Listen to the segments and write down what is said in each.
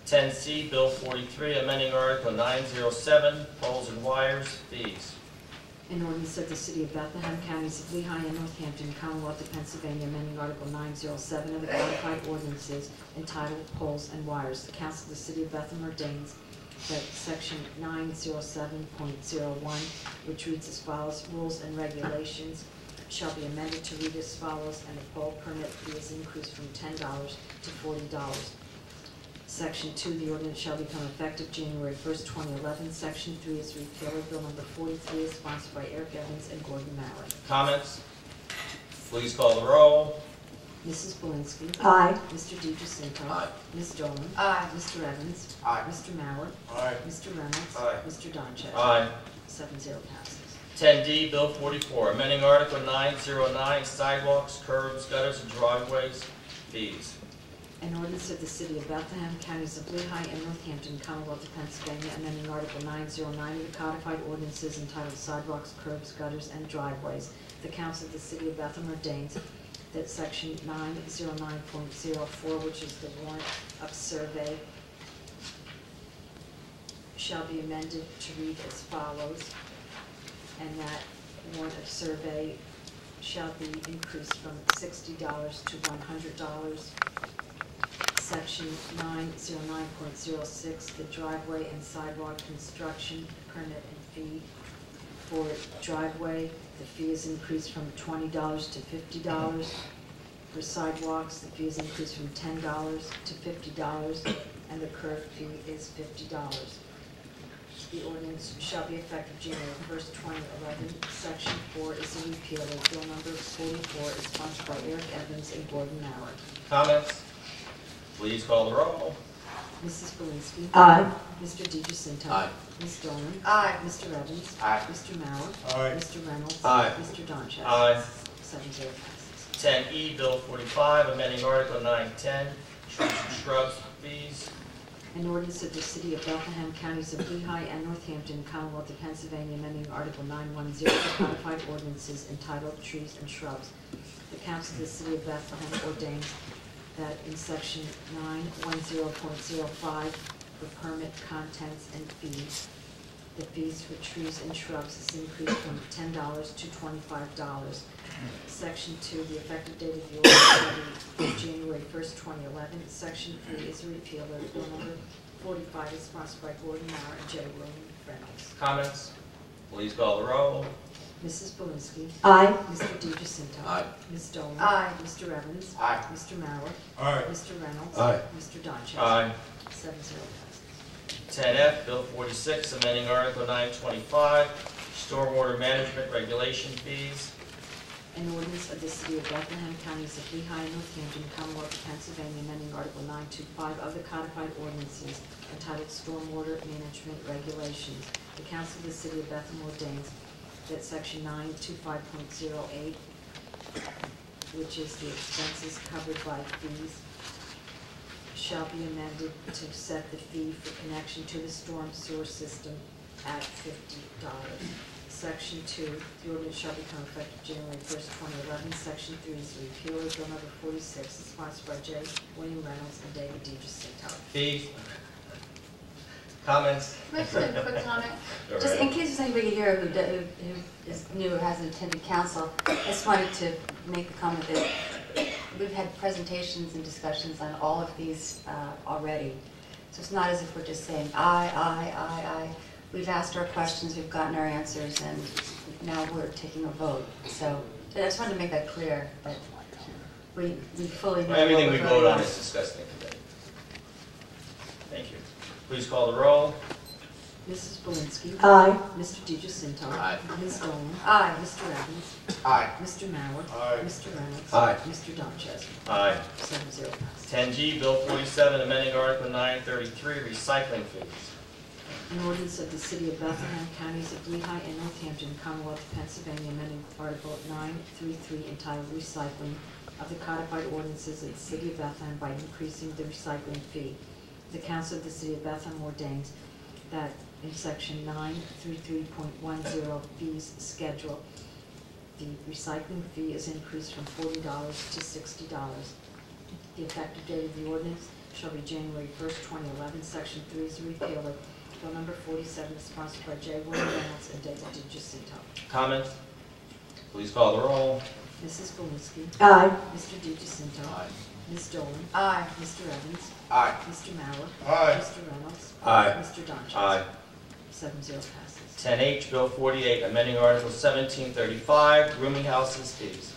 10C, Bill 43, amending Article 907, poles and wires, fees. An ordinance of the City of Bethlehem, Counties of Lehigh and Northampton, Commonwealth of Pennsylvania, amending Article 907 of the Codified Ordinances entitled Poles and Wires. The Council of the City of Bethlehem ordains that Section 907.01, which reads as follows: rules and regulations shall be amended to read as follows, and the pole permit fee is increased from $10 to $40. Section 2, the ordinance shall become effective January 1st, 2011. Section 3 is repealed. Bill number 43 is sponsored by Eric Evans and Gordon Mallett. Comments? Please call the roll. Mrs. Belinsky. Aye. Mr. DiGiacinto. Aye. Ms. Dolan. Aye. Mr. Evans. Aye. Mr. Mallett. Aye. Mr. Reynolds. Aye. Mr. Doncheck. Aye. 7-0 passes. 10D, Bill 44, amending Article 909, sidewalks, curbs, gutters, and driveways, fees. An ordinance of the City of Bethlehem, Counties of Lehigh and Northampton, Commonwealth of Pennsylvania, amending Article 909 of the Codified Ordinances entitled Sidewalks, Curbs, Gutters, and Driveways. The Council of the City of Bethlehem ordains that Section 909.04, which is the warrant of survey, shall be amended to read as follows, and that warrant of survey shall be increased from $60 to $100. Section 909.06, the driveway and sidewalk construction permit and fee. For driveway, the fee is increased from $20 to $50. For sidewalks, the fee is increased from $10 to $50, and the curb fee is $50. The ordinance shall be effective January 1st, 2011. Section 4 is a repeal of Bill number 44 is sponsored by Eric Evans and Gordon Mallett. Comments? Please call the roll. Mrs. Belinsky. Aye. Mr. DiGiacinto. Aye. Ms. Dolan. Aye. Mr. Evans. Aye. Mr. Mallett. Aye. Mr. Reynolds. Aye. Mr. Doncheck. Aye. 7-0 passes. 10E, Bill 45, amending Article 910, trees and shrubs, fees. An ordinance of the City of Bethlehem, Counties of Lehigh and Northampton, Commonwealth of Pennsylvania, amending Article 910 of the Codified Ordinances entitled Trees and Shrubs. The Council of the City of Bethlehem ordains that in Section 910.05, for permit contents and fees, the fees for trees and shrubs is increased from $10 to $25. Section 2, the effective date of the ordinance shall be January 1st, 2011. Section 3 is repealed. Bill number 45 is sponsored by Gordon Mauer and J. William Reynolds. Comments? Please call the roll. Mrs. Belinsky. Aye. Mr. DiGiacinto. Aye. Ms. Dolan. Aye. Mr. Evans. Aye. Mr. Mauer. Aye. Mr. Reynolds. Aye. Mr. Doncheck. Aye. 7-0 passes. 10F, Bill 46, amending Article 925, stormwater management regulation fees. An ordinance of the City of Bethlehem, Counties of Lehigh and Northampton, Commonwealth of Pennsylvania, amending Article 925 of the Codified Ordinances entitled Stormwater Management Regulations. The Council of the City of Bethlehem ordains that Section 925.08, which is the expenses covered by fees, shall be amended to set the fee for connection to the storm sewer system at $50. Section 2, the ordinance shall become effective January 1st, 2011. Section 3 is repealed. Bill number 46 is sponsored by J. William Reynolds and David DiGiacinto. Fees. Comments? Can I just make a quick comment? Go Just ahead. in case there's anybody here who is new or hasn't attended council, I just wanted to make the comment that we've had presentations and discussions on all of these already. So it's not as if we're just saying aye, aye, aye, aye. We've asked our questions, we've gotten our answers, and now we're taking a vote. So I just wanted to make that clear, that we fully know Everything what we we're vote voting on is discussed in committee. Thank you. Please call the roll. Mrs. Belinsky. Aye. Mr. DiGiacinto. Aye. Ms. Dolan. Aye. Mr. Evans. Aye. Mr. Mauer. Aye. Mr. Reynolds. Aye. Mr. Doncheck. Aye. 7-0 passes. 10G, Bill 47, amending Article 933, recycling fees. An ordinance of the City of Bethlehem, Counties of Lehigh and Northampton, Commonwealth of Pennsylvania, amending Article 933 entitled Recycling of the Codified Ordinances of the City of Bethlehem by increasing the recycling fee. The Council of the City of Bethlehem ordains that in Section 933.10 fees schedule, the recycling fee is increased from $40 to $60. The effective date of the ordinance shall be January 1st, 2011. Section 3 is a repeal of Bill number 47, sponsored by J. William Reynolds and David DiGiacinto. Comments? Please call the roll. Mrs. Zelinski. Aye. Mr. DiGiacinto. Aye. Ms. Dolan. Aye. Mr. Evans. Aye. Mr. Mauer. Aye. Mr. Reynolds. Aye. Mr. Donchess. Aye. 7-0 passes. 10H, Bill 48, amending Article 1735, rooming houses, fees.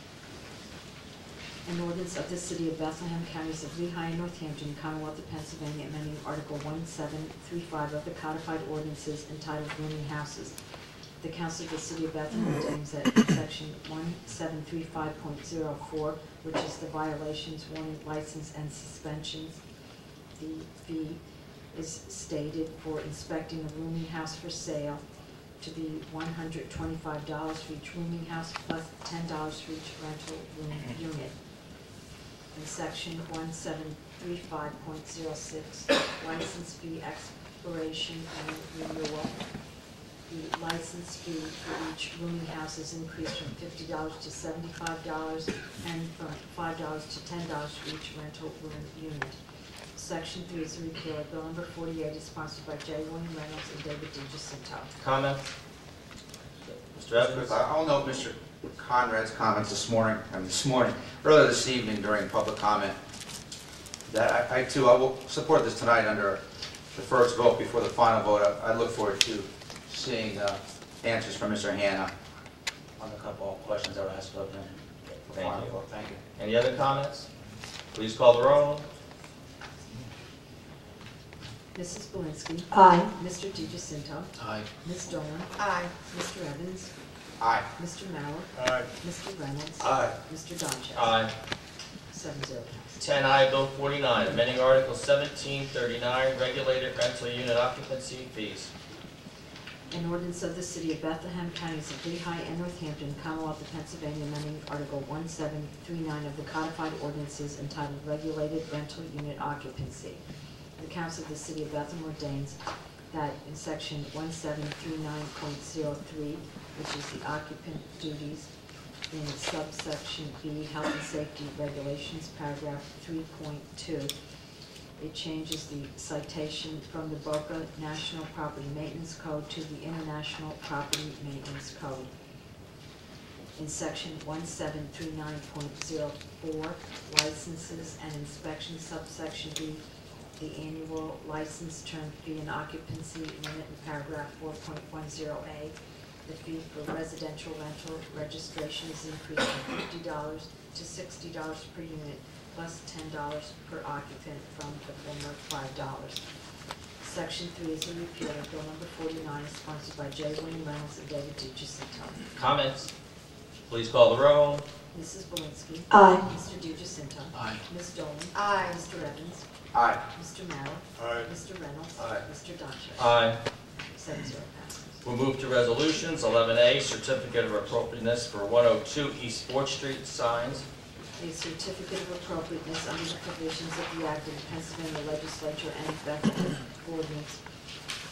An ordinance of the City of Bethlehem, Counties of Lehigh and Northampton, Commonwealth of Pennsylvania, amending Article 1735 of the codified ordinances entitled rooming houses. The Council of the City of Bethlehem deems that in Section 1735.04, which is the violations, warning, license, and suspensions, the fee is stated for inspecting a rooming house for sale to be $125 for each rooming house plus $10 for each rental room unit. In Section 1735.06, license fee expiration and renewal. The license fee for each rooming house is increased from $50 to $75 and from $5 to $10 for each rental room unit. Section 3 is a repeal of Bill number 48 is sponsored by J. William Reynolds and David DiGiacinto. Comments? Mr. Evans? I'll note Mr. Conrad's comments earlier this evening during public comment, that I too will support this tonight under the first vote before the final vote. I look forward to seeing answers from Mr. Hanna on a couple of questions that were asked of him. Thank you. Thank you. Any other comments? Please call the roll. Mrs. Zelinski. Aye. Mr. DiGiacinto. Aye. Ms. Dolan. Aye. Mr. Evans. Aye. Mr. Mauer. Aye. Mr. Reynolds. Aye. Mr. Donchess. Aye. 7-0 passes. 10I, Bill 49, amending Article 1739, regulated rental unit occupancy fees. An ordinance of the City of Bethlehem, Counties of Lehigh and Northampton, Commonwealth of Pennsylvania, amending Article 1739 of the codified ordinances entitled Regulated Rental Unit Occupancy. The Council of the City of Bethlehem ordains that in Section 1739.03, which is the occupant duties, in subsection B, Health and Safety Regulations, paragraph 3.2, it changes the citation from the Boca National Property Maintenance Code to the International Property Maintenance Code. In Section 1739.04, licenses and inspections, subsection B, the annual license term fee and occupancy limit in paragraph 4.10A. The fee for residential rental registration is increased from $50 to $60 per unit, plus $10 per occupant from the former $5. Section 3 is a repeal of Bill number 49, sponsored by J. William Reynolds and David DiGiacinto. Comments? Please call the roll. Mrs. Zelinski. Aye. Mr. DiGiacinto. Aye. Ms. Dolan. Aye. Mr. Evans. Aye. Mr. Mauer. Aye. Mr. Reynolds. Aye. Mr. Donchess. Aye. 7-0 passes. We'll move to resolutions. 11A, certificate of appropriateness for 102 East 4th Street signs. A certificate of appropriateness under the provisions of the Act of the Pennsylvania Legislature and Bethlehem ordinance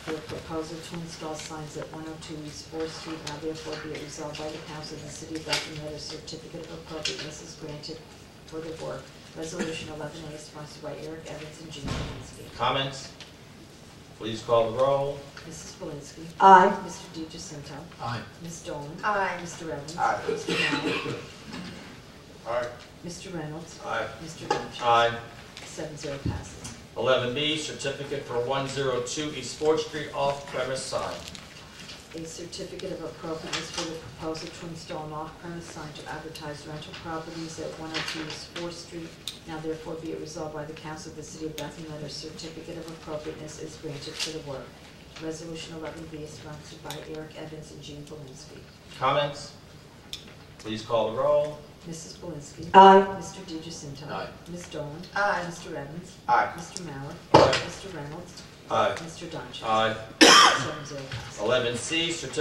for a proposal to install signs at 102 East 4th Street. Now therefore be it resolved by the Council of the City of Bethlehem that a certificate of appropriateness is granted for the work. Resolution 11A is sponsored by Eric Evans and Jean Zelinski. Comments? Please call the roll. Mrs. Zelinski. Aye. Mr. DiGiacinto. Aye. Ms. Dolan. Aye. Mr. Evans. Aye. Mr. Mauer. Aye. Mr. Reynolds. Aye. Mr. Donchess. Aye. 7-0 passes. 11B, certificate for 102 East 4th Street off-premise sign. A certificate of appropriateness for the proposal to install an off-premise sign to advertise rental properties at 102 East 4th Street. Now therefore be it resolved by the Council of the City of Bethlehem that a certificate of appropriateness is granted for the work. Resolution 11B is sponsored by Eric Evans and Jean Zelinski. Comments? Please call the roll. Mrs. Zelinski. Aye. Mr. DiGiacinto. Aye. Ms. Dolan. Aye. Mr. Evans. Aye. Mr. Mauer. Aye. Mr. Reynolds. Aye. Mr. Donchess. Aye. 7-0 passes. 11C, certificate